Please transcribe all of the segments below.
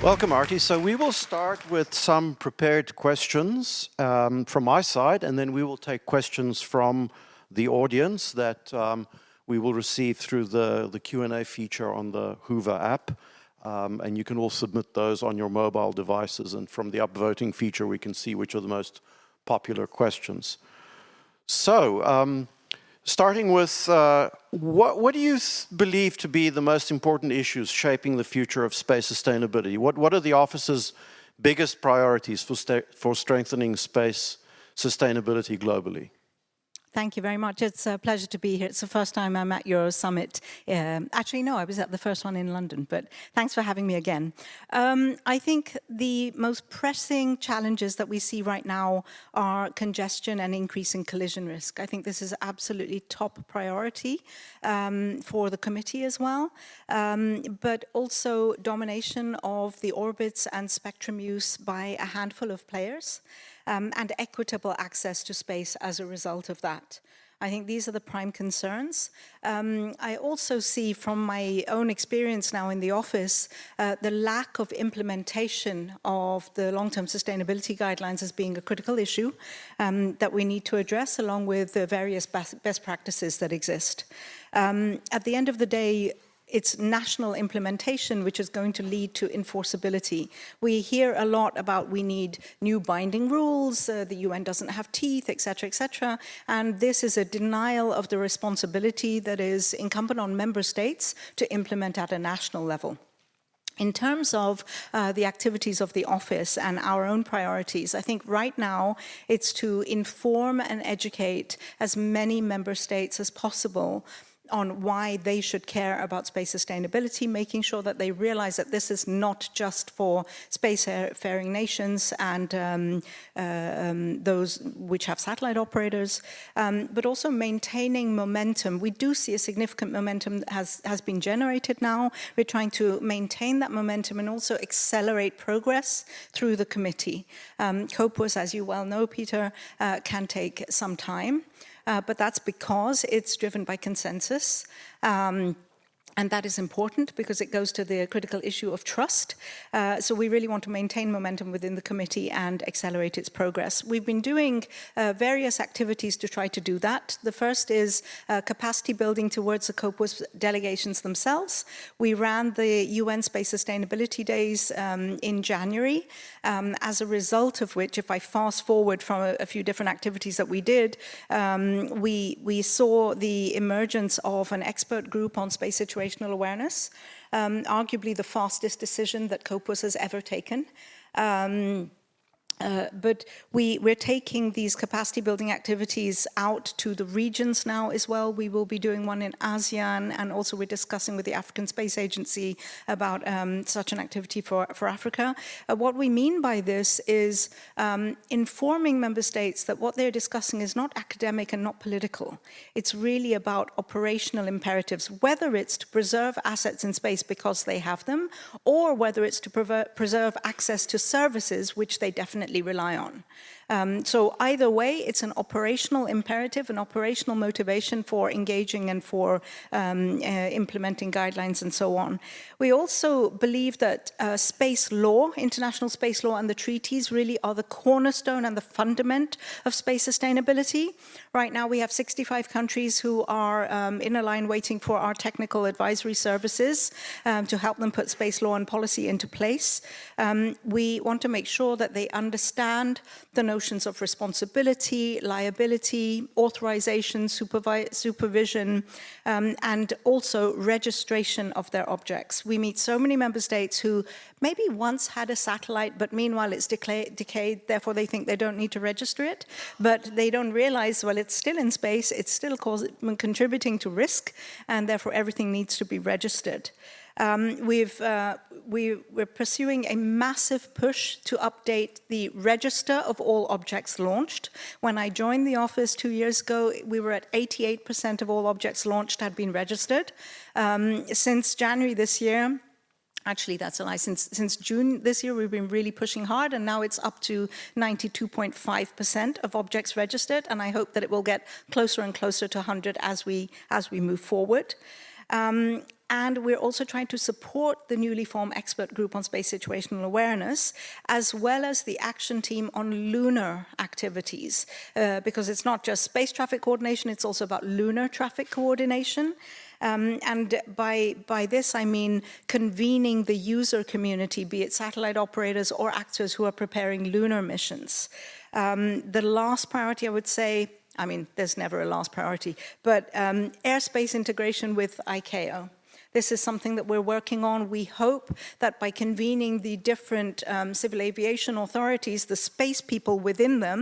Welcome, Aarti. So we will start with some prepared questions from my side, and then we will take questions from the audience that we will receive through the Q&A feature on the Hoover app. And you can all submit those on your mobile devices. And from the upvoting feature, we can see which are the most popular questions. So, starting with, what do you believe to be the most important issues shaping the future of space sustainability? What are the office's biggest priorities for strengthening space sustainability globally? Thank you very much. It's a pleasure to be here. It's the first time I'm at your summit. Actually, no, I was at the first one in London, but thanks for having me again. I think the most pressing challenges that we see right now are congestion and increasing collision risk. I think this is absolutely top priority for the committee as well, but also domination of the orbits and spectrum use by a handful of players. And equitable access to space as a result of that. I think these are the prime concerns. I also see from my own experience now in the office, the lack of implementation of the long-term sustainability guidelines as being a critical issue that we need to address along with the various best practices that exist. At the end of the day, it's national implementation which is going to lead to enforceability. We hear a lot about we need new binding rules, the UN doesn't have teeth, etc., and this is a denial of the responsibility that is incumbent on member states to implement at a national level. In terms of the activities of the office and our own priorities, I think right now it's to inform and educate as many member states as possible on why they should care about space sustainability, making sure that they realize that this is not just for spacefaring nations and those which have satellite operators, but also maintaining momentum. We do see a significant momentum that has been generated now. We're trying to maintain that momentum and also accelerate progress through the committee. COPUOS, as you well know, Peter, can take some time. But that's because it's driven by consensus. And that is important because it goes to the critical issue of trust. So we really want to maintain momentum within the committee and accelerate its progress. We've been doing various activities to try to do that. The first is capacity building towards the COPUOS delegations themselves. We ran the UN Space Sustainability Days in January, as a result of which, if I fast forward from a few different activities that we did, we saw the emergence of an expert group on space situational awareness, arguably the fastest decision that COPUOS has ever taken. But we're taking these capacity building activities out to the regions now as well. We will be doing one in ASEAN, and also we're discussing with the African Space Agency about such an activity for Africa. What we mean by this is informing member states that what they're discussing is not academic and not political. It's really about operational imperatives, whether it's to preserve assets in space because they have them, or whether it's to preserve access to services which they definitely rely on. So either way, it's an operational imperative, an operational motivation for engaging and for implementing guidelines and so on. We also believe that space law, international space law and the treaties really are the cornerstone and the fundament of space sustainability. Right now we have 65 countries who are in a line waiting for our technical advisory services to help them put space law and policy into place. We want to make sure that they understand the notions of responsibility, liability, authorization, supervision, and also registration of their objects. We meet so many member states who maybe once had a satellite, but meanwhile it's decayed, therefore they think they don't need to register it, but they don't realize, well, it's still in space, it's still contributing to risk, and therefore everything needs to be registered. We're pursuing a massive push to update the register of all objects launched. When I joined the office 2 years ago, we were at 88% of all objects launched had been registered. Since January this year, Actually, that's a lie. Since June this year, we've been really pushing hard, and now it's up to 92.5% of objects registered, and I hope that it will get closer and closer to 100 as we move forward. And we're also trying to support the newly formed expert group on space situational awareness, as well as the action team on lunar activities, because it's not just space traffic coordination, it's also about lunar traffic coordination. And by this, I mean convening the user community, be it satellite operators or actors who are preparing lunar missions. The last priority, I would say, I mean, there's never a last priority, but airspace integration with ICAO. This is something that we're working on. We hope that by convening the different civil aviation authorities, the space people within them,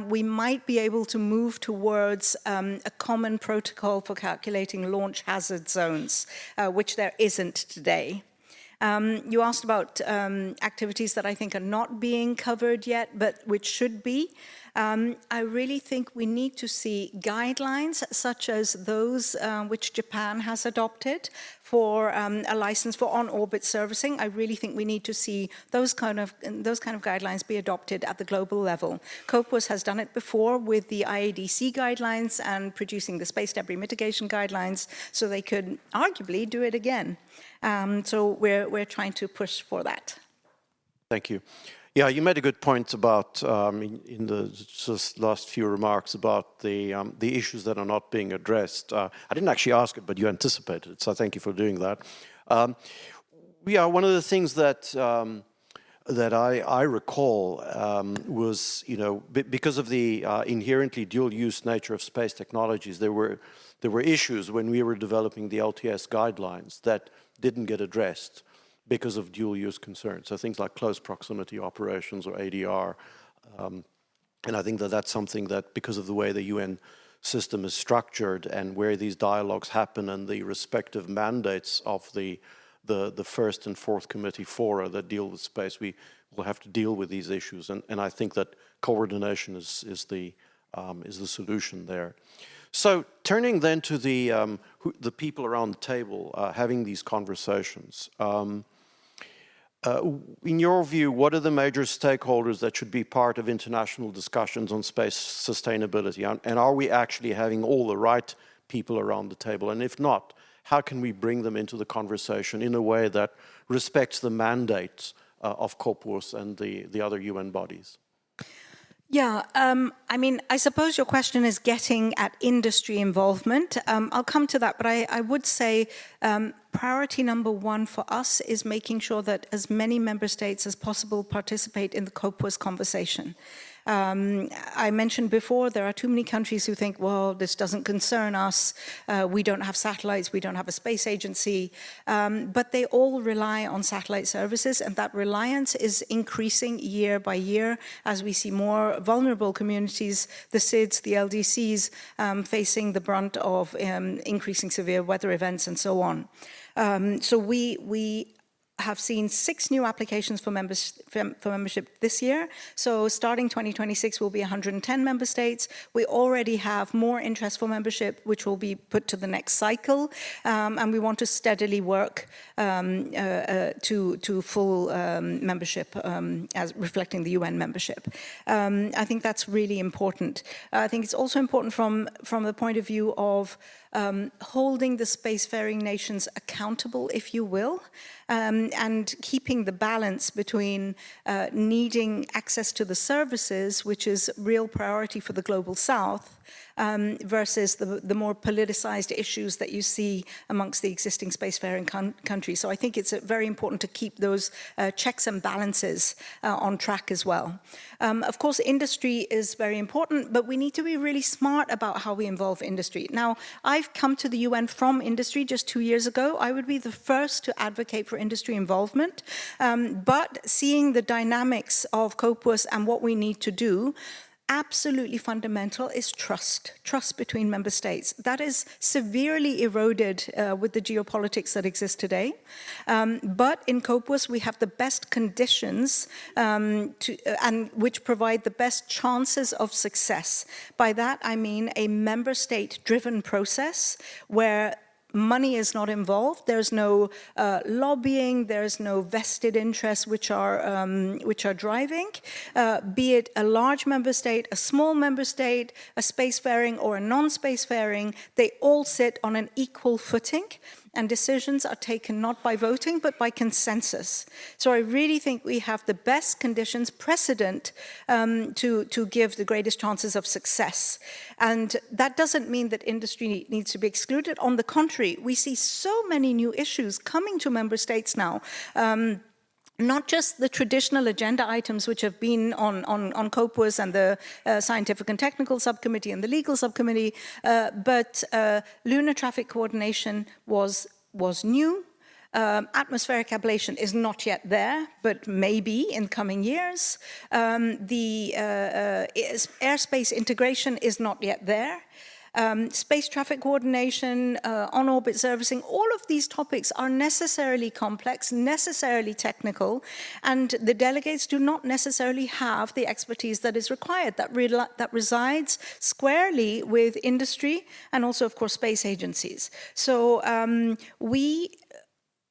we might be able to move towards a common protocol for calculating launch hazard zones, which there isn't today. You asked about activities that I think are not being covered yet, but which should be. I really think we need to see guidelines such as those which Japan has adopted for a license for on-orbit servicing. I really think we need to see those kind of guidelines be adopted at the global level. COPUOS has done it before with the IADC guidelines and producing the space debris mitigation guidelines, so they could arguably do it again. So we're trying to push for that. Thank you. Yeah, you made a good point about, in the just last few remarks, about the issues that are not being addressed. I didn't actually ask it, but you anticipated it, so thank you for doing that. Yeah, one of the things that I recall was, because of the inherently dual-use nature of space technologies, there were issues when we were developing the LTS guidelines that didn't get addressed because of dual-use concerns. So things like close proximity operations or ADR. And I think that that's something that, because of the way the UN system is structured and where these dialogues happen and the respective mandates of the first and fourth committee fora that deal with space, we will have to deal with these issues. And I think that coordination is the solution there. So turning then to the people around the table having these conversations. In your view, what are the major stakeholders that should be part of international discussions on space sustainability? And are we actually having all the right people around the table? And if not, how can we bring them into the conversation in a way that respects the mandates of COPUOS and the other UN bodies? Yeah, I mean, I suppose your question is getting at industry involvement. I'll come to that, but I would say priority number one for us is making sure that as many member states as possible participate in the COPUOS conversation. I mentioned before, there are too many countries who think, well, this doesn't concern us, we don't have satellites, we don't have a space agency, but they all rely on satellite services, and that reliance is increasing year by year as we see more vulnerable communities, the SIDS, the LDCs, facing the brunt of increasing severe weather events and so on. So we have seen 6 new applications for membership this year. So starting 2026 will be 110 member states. We already have more interest for membership, which will be put to the next cycle. And we want to steadily work to full membership as reflecting the UN membership. I think that's really important. I think it's also important from the point of view of holding the spacefaring nations accountable, if you will, and keeping the balance between needing access to the services, which is real priority for the global south, versus the more politicized issues that you see amongst the existing spacefaring countries. So I think it's very important to keep those checks and balances on track as well. Of course, industry is very important, but we need to be really smart about how we involve industry. Now, I've come to the UN from industry just 2 years ago. I would be the first to advocate for industry involvement, but seeing the dynamics of COPUOS and what we need to do, absolutely fundamental is trust between member states. That is severely eroded with the geopolitics that exist today. But in COPUOS, we have the best conditions and which provide the best chances of success. By that, I mean a member state-driven process where money is not involved. There's no lobbying. There's no vested interests which are driving. Be it a large member state, a small member state, a spacefaring or a non-spacefaring, they all sit on an equal footing. And decisions are taken not by voting, but by consensus. So I really think we have the best conditions precedent to give the greatest chances of success. And that doesn't mean that industry needs to be excluded. On the contrary, we see so many new issues coming to member states now. Not just the traditional agenda items which have been on COPUOS and the Scientific and Technical Subcommittee and the Legal Subcommittee, but lunar traffic coordination was new. Atmospheric ablation is not yet there, but maybe in coming years. The airspace integration is not yet there. Space traffic coordination, on-orbit servicing, all of these topics are necessarily complex, necessarily technical, and the delegates do not necessarily have the expertise that is required, that resides squarely with industry and also, of course, space agencies. So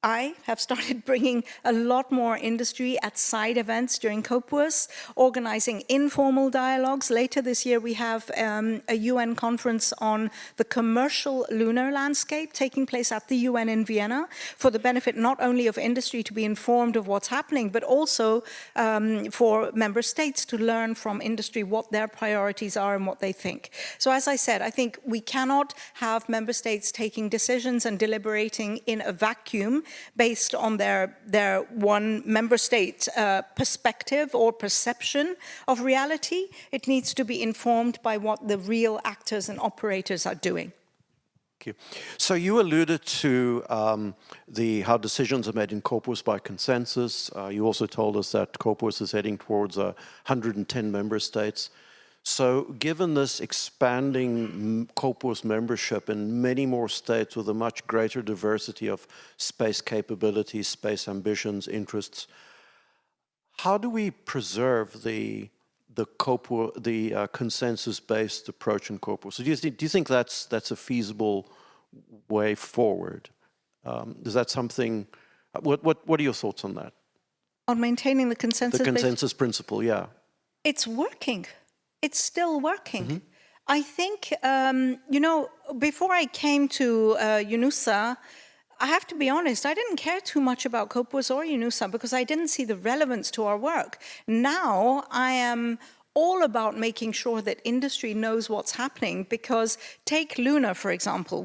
I have started bringing a lot more industry at side events during COPUOS, organizing informal dialogues. Later this year, we have a UN conference on the commercial lunar landscape taking place at the UN in Vienna for the benefit not only of industry to be informed of what's happening, but also for member states to learn from industry what their priorities are and what they think. So as I said, I think we cannot have member states taking decisions and deliberating in a vacuum based on their one member state perspective or perception of reality. It needs to be informed by what the real actors and operators are doing. Thank you. So you alluded to how decisions are made in COPUOS by consensus. You also told us that COPUOS is heading towards 110 member states. So given this expanding COPUOS membership in many more states with a much greater diversity of space capabilities, space ambitions, interests, how do we preserve the consensus-based approach in COPUOS? So do you think that's a feasible way forward? Is that something? What are your thoughts on that? On maintaining the consensus? The consensus principle, yeah. It's working. It's still working. Mm-hmm. I think, before I came to UNOOSA, I have to be honest, I didn't care too much about COPUOS or UNOOSA because I didn't see the relevance to our work. Now I am all about making sure that industry knows what's happening, because take lunar, for example.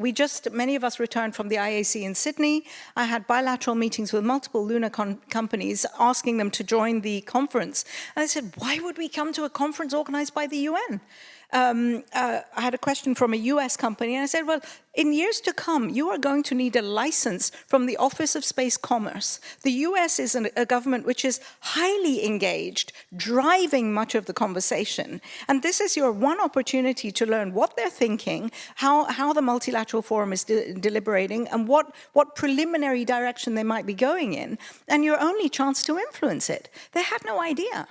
Many of us returned from the IAC in Sydney. I had bilateral meetings with multiple lunar companies asking them to join the conference. And I said, why would we come to a conference organized by the UN? I had a question from a US company, and I said, well, in years to come, you are going to need a license from the Office of Space Commerce. The US is a government which is highly engaged, driving much of the conversation. And this is your one opportunity to learn what they're thinking, how the Multilateral Forum is deliberating, and what preliminary direction they might be going in, and your only chance to influence it. They had no idea.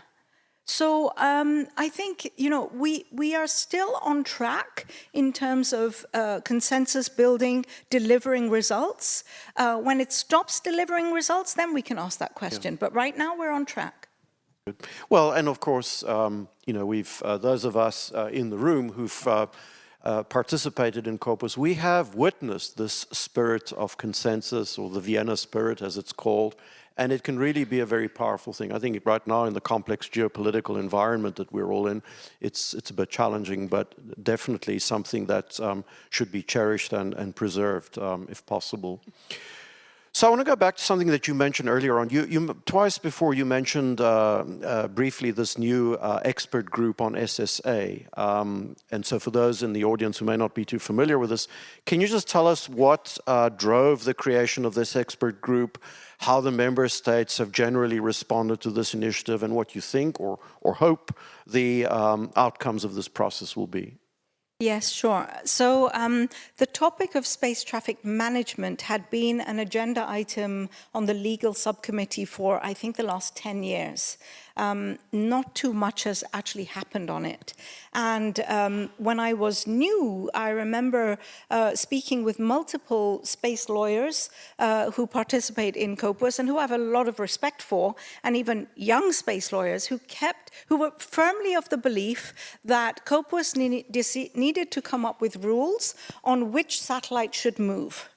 So I think, we are still on track in terms of consensus building, delivering results. When it stops delivering results, then we can ask that question. Yeah. But right now, we're on track. Good. Well, and of course, we've those of us in the room who've participated in COPUOS, we have witnessed this spirit of consensus, or the Vienna spirit, as it's called. And it can really be a very powerful thing. I think right now in the complex geopolitical environment that we're all in, it's a bit challenging, but definitely something that should be cherished and preserved if possible. So I want to go back to something that you mentioned earlier on. You twice before you mentioned briefly this new expert group on SSA. And so for those in the audience who may not be too familiar with this, can you just tell us what drove the creation of this expert group, how the member states have generally responded to this initiative, and what you think or hope the outcomes of this process will be? Yes, sure. So the topic of space traffic management had been an agenda item on the legal subcommittee for, I think, the last 10 years. not too much has actually happened on it. And when I was new, I remember speaking with multiple space lawyers who participate in COPUOS and who I have a lot of respect for, and even young space lawyers who were firmly of the belief that COPUOS needed to come up with rules on which satellites should move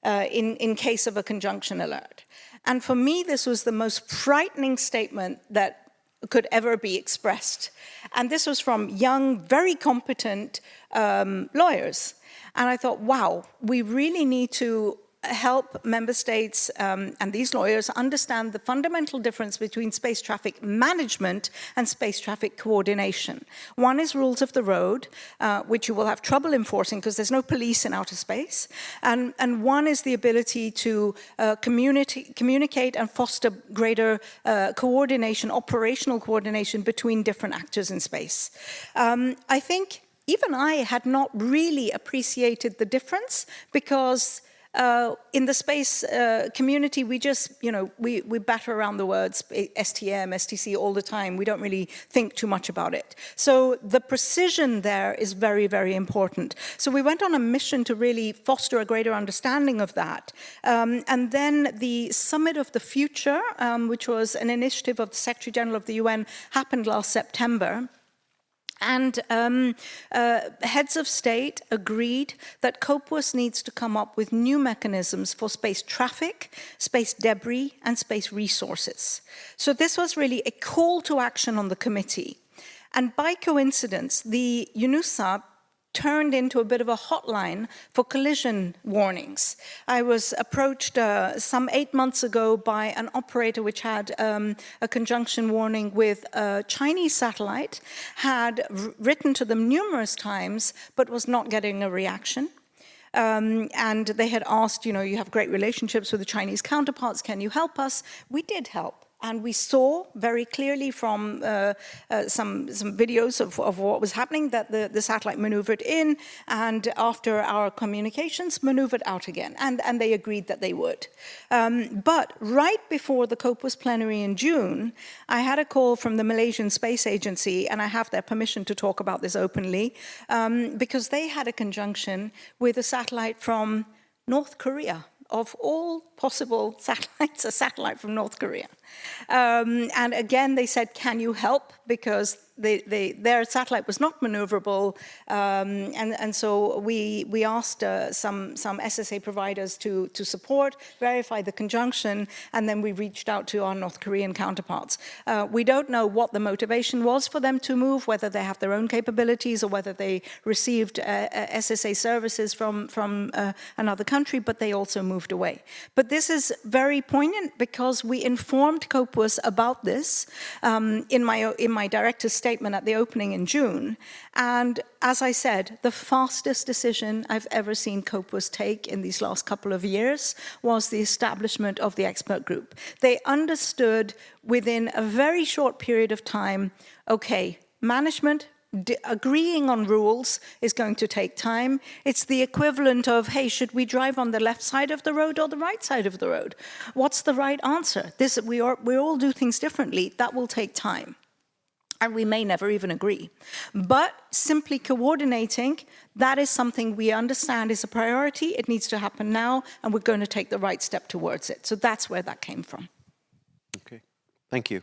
in case of a conjunction alert. And for me, this was the most frightening statement that could ever be expressed. And this was from young, very competent lawyers. And I thought, wow, we really need to help member states and these lawyers understand the fundamental difference between space traffic management and space traffic coordination. One is rules of the road, which you will have trouble enforcing because there's no police in outer space. And one is the ability to communicate and foster greater coordination, operational coordination between different actors in space. I think even I had not really appreciated the difference because in the space community, we just, we batter around the words STM, STC all the time. We don't really think too much about it. So the precision there is very, very important. So we went on a mission to really foster a greater understanding of that. And then the Summit of the Future, which was an initiative of the Secretary General of the UN, happened last September. And heads of state agreed that COPUOS needs to come up with new mechanisms for space traffic, space debris, and space resources. So this was really a call to action on the committee. And by coincidence, the UNOOSA turned into a bit of a hotline for collision warnings. I was approached some 8 months ago by an operator which had a conjunction warning with a Chinese satellite, had written to them numerous times, but was not getting a reaction. And they had asked, you have great relationships with the Chinese counterparts, can you help us? We did help. And we saw very clearly from some videos of what was happening that the satellite maneuvered in, and after our communications, maneuvered out again. And they agreed that they would. But right before the COPUOS plenary in June, I had a call from the Malaysian Space Agency, and I have their permission to talk about this openly, because they had a conjunction with a satellite from North Korea. Of all possible satellites, a satellite from North Korea. And again, they said, can you help? Because their satellite was not maneuverable. And so we asked some SSA providers to support, verify the conjunction, and then we reached out to our North Korean counterparts. We don't know what the motivation was for them to move, whether they have their own capabilities or whether they received SSA services from another country, but they also moved away. But this is very poignant because we informed COPUOS about this in my director's statement at the opening in June. And as I said, the fastest decision I've ever seen COPUOS take in these last couple of years was the establishment of the expert group. They understood within a very short period of time, okay, management, agreeing on rules is going to take time. It's the equivalent of, hey, should we drive on the left side of the road or the right side of the road? What's the right answer? We all do things differently. That will take time. And we may never even agree. But simply coordinating, that is something we understand is a priority. It needs to happen now, and we're going to take the right step towards it. So that's where that came from. Okay, thank you.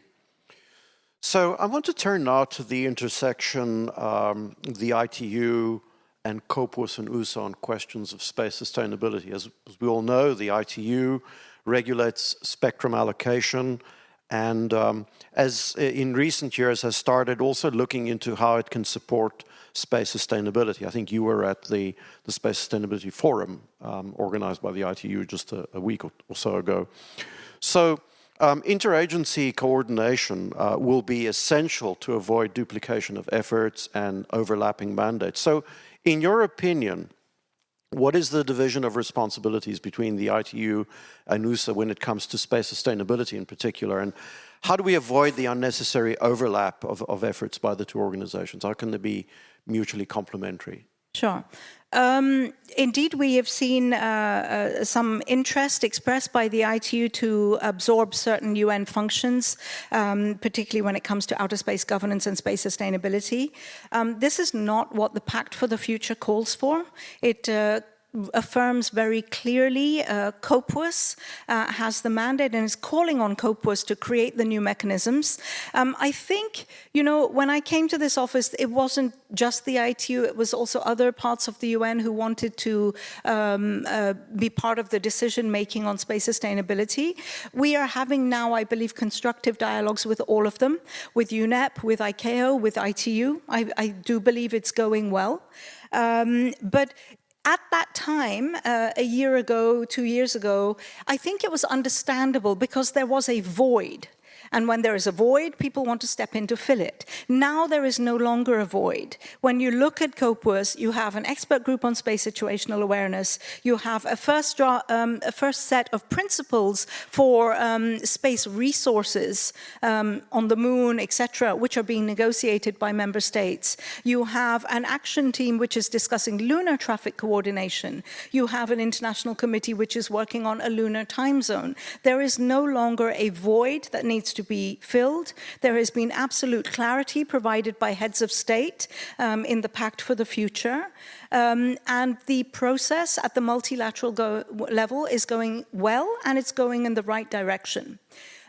So I want to turn now to the intersection, the ITU and COPUOS and USA on questions of space sustainability. As we all know, the ITU regulates spectrum allocation and as in recent years has started also looking into how it can support space sustainability. I think you were at the Space Sustainability Forum organized by the ITU just a week or so ago. So interagency coordination will be essential to avoid duplication of efforts and overlapping mandates. So in your opinion, what is the division of responsibilities between the ITU and USA when it comes to space sustainability in particular? And how do we avoid the unnecessary overlap of efforts by the two organizations? How can they be mutually complementary? Sure. Indeed, we have seen some interest expressed by the ITU to absorb certain UN functions, particularly when it comes to outer space governance and space sustainability. This is not what the Pact for the Future calls for. It affirms very clearly COPUOS has the mandate and is calling on COPUOS to create the new mechanisms. I think, you know, when I came to this office, it wasn't just the ITU, it was also other parts of the UN who wanted to be part of the decision-making on space sustainability. We are having now, I believe, constructive dialogues with all of them, with UNEP, with ICAO, with ITU. I do believe it's going well. But at that time, a year ago, 2 years ago, I think it was understandable because there was a void. And when there is a void, people want to step in to fill it. Now there is no longer a void. When you look at COPUOS, you have an expert group on space situational awareness. You have a first set of principles for space resources on the moon, etc., which are being negotiated by member states. You have an action team which is discussing lunar traffic coordination. You have an international committee which is working on a lunar time zone. There is no longer a void that needs to be filled. There has been absolute clarity provided by heads of state in the Pact for the Future. And the process at the multilateral level is going well, and it's going in the right direction.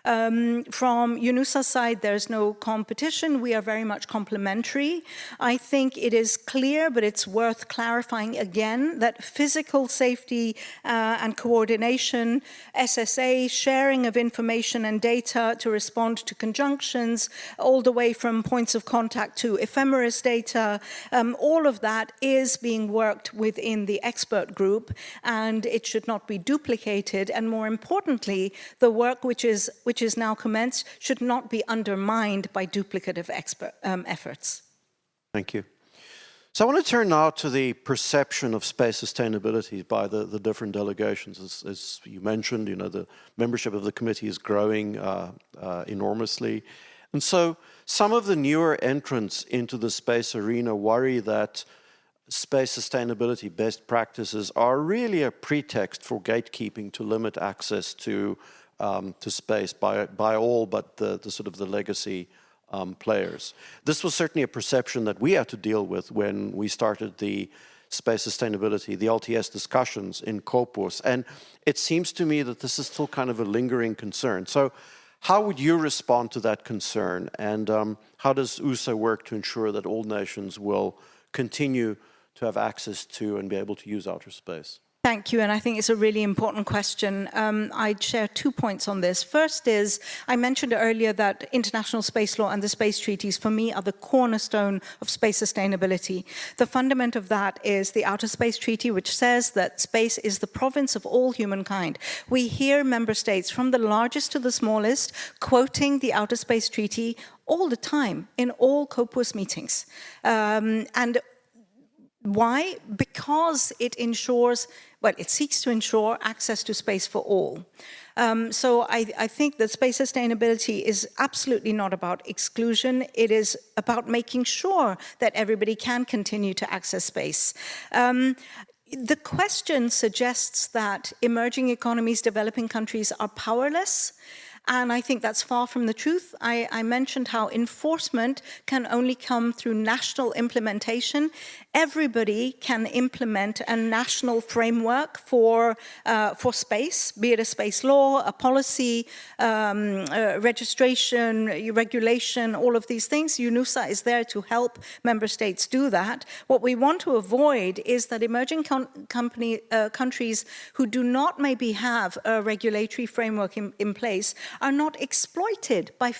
From UNOOSA's side, there's no competition. We are very much complementary. I think it is clear, but it's worth clarifying again, that physical safety and coordination, SSA, sharing of information and data to respond to conjunctions, all the way from points of contact to ephemeris data, all of that is being worked within the expert group, and it should not be duplicated. And more importantly, the work which is now commenced should not be undermined by duplicative efforts. Thank you. So I want to turn now to the perception of space sustainability by the different delegations. As you mentioned, you know, the membership of the committee is growing enormously. And so some of the newer entrants into the space arena worry that space sustainability best practices are really a pretext for gatekeeping to limit access to space by all but the sort of the legacy players. This was certainly a perception that we had to deal with when we started the space sustainability, the LTS discussions in COPUOS. And it seems to me that this is still kind of a lingering concern. So how would you respond to that concern? And how does USA work to ensure that all nations will continue to have access to and be able to use outer space? Thank you, and I think it's a really important question. I'd share 2 points on this. First is, I mentioned earlier that international space law and the space treaties, for me, are the cornerstone of space sustainability. The fundament of that is the Outer Space Treaty, which says that space is the province of all humankind. We hear member states, from the largest to the smallest, quoting the Outer Space Treaty all the time in all COPUOS meetings. And why? Because it ensures, well, it seeks to ensure access to space for all. So I think that space sustainability is absolutely not about exclusion. It is about making sure that everybody can continue to access space. The question suggests that emerging economies, developing countries are powerless. And I think that's far from the truth. I mentioned how enforcement can only come through national implementation. Everybody can implement a national framework for space, be it a space law, a policy, registration, regulation, all of these things. UNOOSA is there to help member states do that. What we want to avoid is that emerging countries who do not maybe have a regulatory framework in place are not exploited by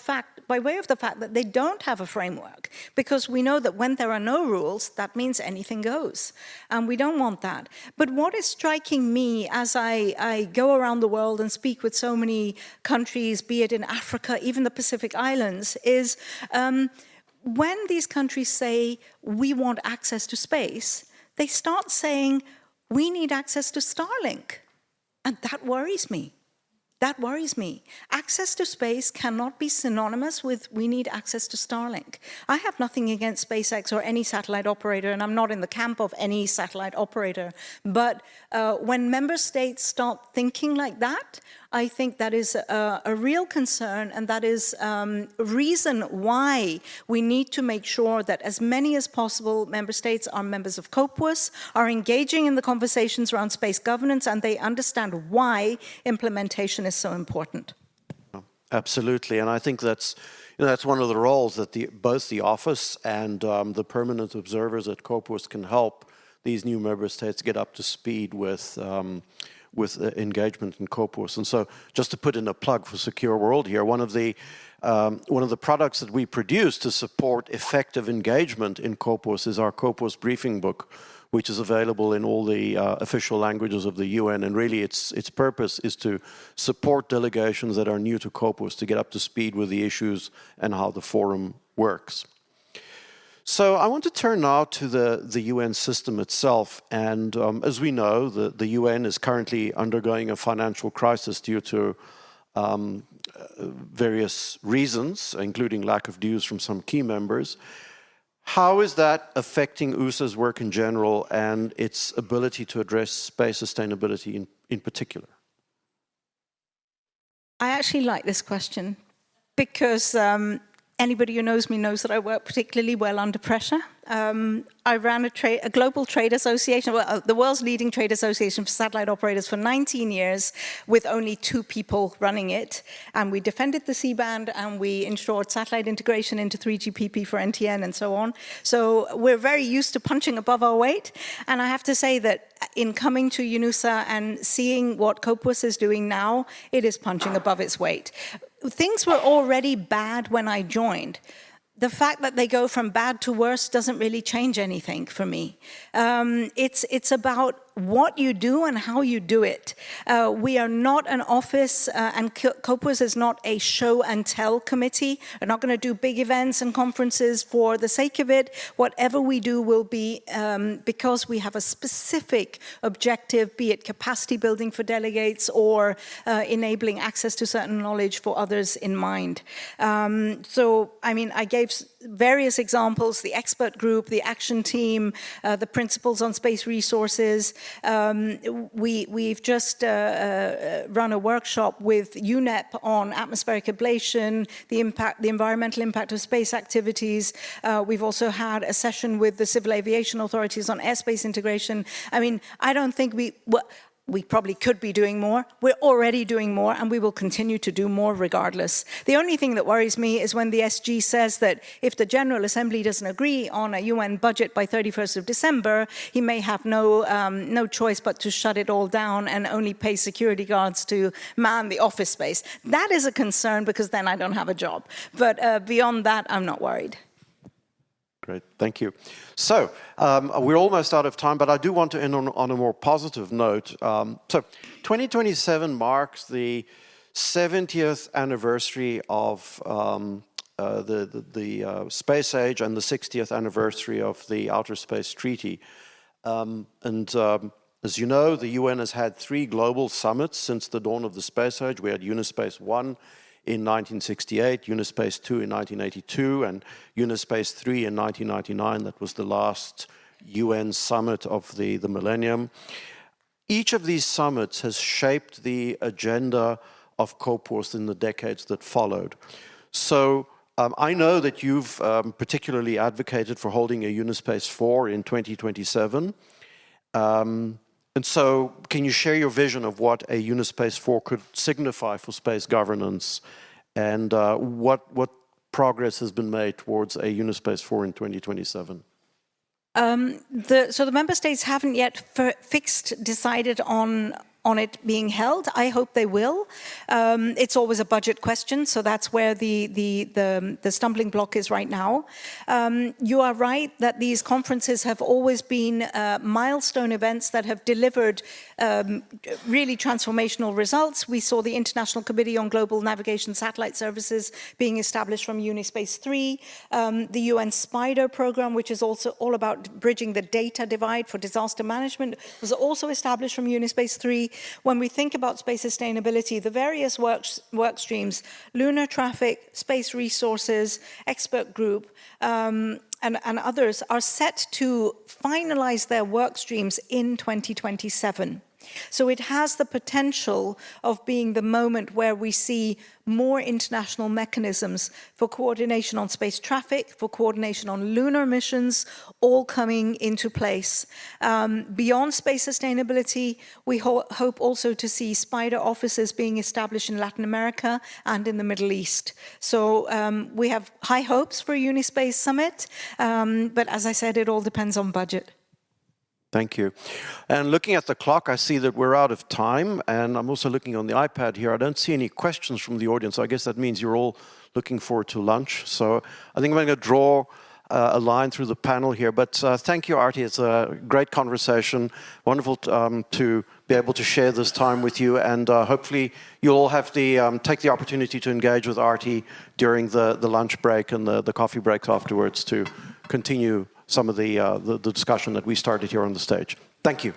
way of the fact that they don't have a framework, because we know that when there are no rules, that means anything goes, and we don't want that. But what is striking me as I go around the world and speak with so many countries, be it in Africa, even the Pacific Islands, is when these countries say, we want access to space, they start saying, we need access to Starlink, and that worries me. That worries me. Access to space cannot be synonymous with we need access to Starlink. I have nothing against SpaceX or any satellite operator, and I'm not in the camp of any satellite operator. But when member states start thinking like that, I think that is a real concern, and that is a reason why we need to make sure that as many as possible member states are members of COPUOS, are engaging in the conversations around space governance, and they understand why implementation is so important. Absolutely, and I think that's one of the roles that both the office and the permanent observers at COPUOS can help these new member states get up to speed with engagement in COPUOS. And so, just to put in a plug for Secure World here, one of the products that we produce to support effective engagement in COPUOS is our COPUOS briefing book, which is available in all the official languages of the UN. And really, its purpose is to support delegations that are new to COPUOS to get up to speed with the issues and how the forum works. So I want to turn now to the UN system itself. And as we know, the UN is currently undergoing a financial crisis due to various reasons, including lack of dues from some key members. How is that affecting USA's work in general and its ability to address space sustainability in particular? I actually like this question because anybody who knows me knows that I work particularly well under pressure. I ran a global trade association, well, the world's leading trade association for satellite operators for 19 years with only 2 people running it. And we defended the C-band and we ensured satellite integration into 3GPP for NTN and so on. So we're very used to punching above our weight. And I have to say that in coming to UNOOSA and seeing what COPUOS is doing now, it is punching above its weight. Things were already bad when I joined. The fact that they go from bad to worse doesn't really change anything for me. It's about what you do and how you do it. We are not an office, and COPUOS is not a show and tell committee. We're not going to do big events and conferences for the sake of it. Whatever we do will be because we have a specific objective, be it capacity building for delegates or enabling access to certain knowledge for others in mind. So, I mean, I gave various examples, the expert group, the action team, the principles on space resources. We've just run a workshop with UNEP on atmospheric ablation, the environmental impact of space activities. We've also had a session with the civil aviation authorities on airspace integration. I mean, I don't think we probably could be doing more. We're already doing more, and we will continue to do more regardless. The only thing that worries me is when the SG says that if the General Assembly doesn't agree on a UN budget by 31st of December, he may have no choice but to shut it all down and only pay security guards to man the office space. That is a concern because then I don't have a job. But beyond that, I'm not worried. Great, thank you. So, we're almost out of time, but I do want to end on a more positive note. So, 2027 marks the 70th anniversary of the space age and the 60th anniversary of the Outer Space Treaty. As you know, the UN has had 3 global summits since the dawn of the space age. We had UNISPACE I in 1968, UNISPACE II in 1982, and UNISPACE III in 1999. That was the last UN summit of the millennium. Each of these summits has shaped the agenda of COPUOS in the decades that followed. So I know that you've particularly advocated for holding a UNISPACE IV in 2027. And so, can you share your vision of what a UNISPACE IV could signify for space governance, and what progress has been made towards a UNISPACE IV in 2027? So the member states haven't yet decided on it being held. I hope they will. It's always a budget question, so that's where the stumbling block is right now. You are right that these conferences have always been milestone events that have delivered really transformational results. We saw the International Committee on Global Navigation Satellite Services being established from UNISPACE III, the UN SPIDER program, which is also all about bridging the data divide for disaster management, was also established from UNISPACE III. when we think about space sustainability, the various work streams, lunar traffic, space resources, expert group, and others are set to finalize their work streams in 2027. So it has the potential of being the moment where we see more international mechanisms for coordination on space traffic, for coordination on lunar missions, all coming into place. Beyond space sustainability, we hope also to see SPIDER offices being established in Latin America and in the Middle East. So we have high hopes for a UNISPACE summit, but as I said, it all depends on budget. Thank you. And looking at the clock, I see that we're out of time, and I'm also looking on the iPad here. I don't see any questions from the audience. I guess that means you're all looking forward to lunch. So I think I'm going to draw a line through the panel here. But thank you, Aarti. It's a great conversation. Wonderful to be able to share this time with you, and hopefully you'll all have take the opportunity to engage with Aarti during the lunch break and the coffee breaks afterwards to continue some of the discussion that we started here on the stage. Thank you.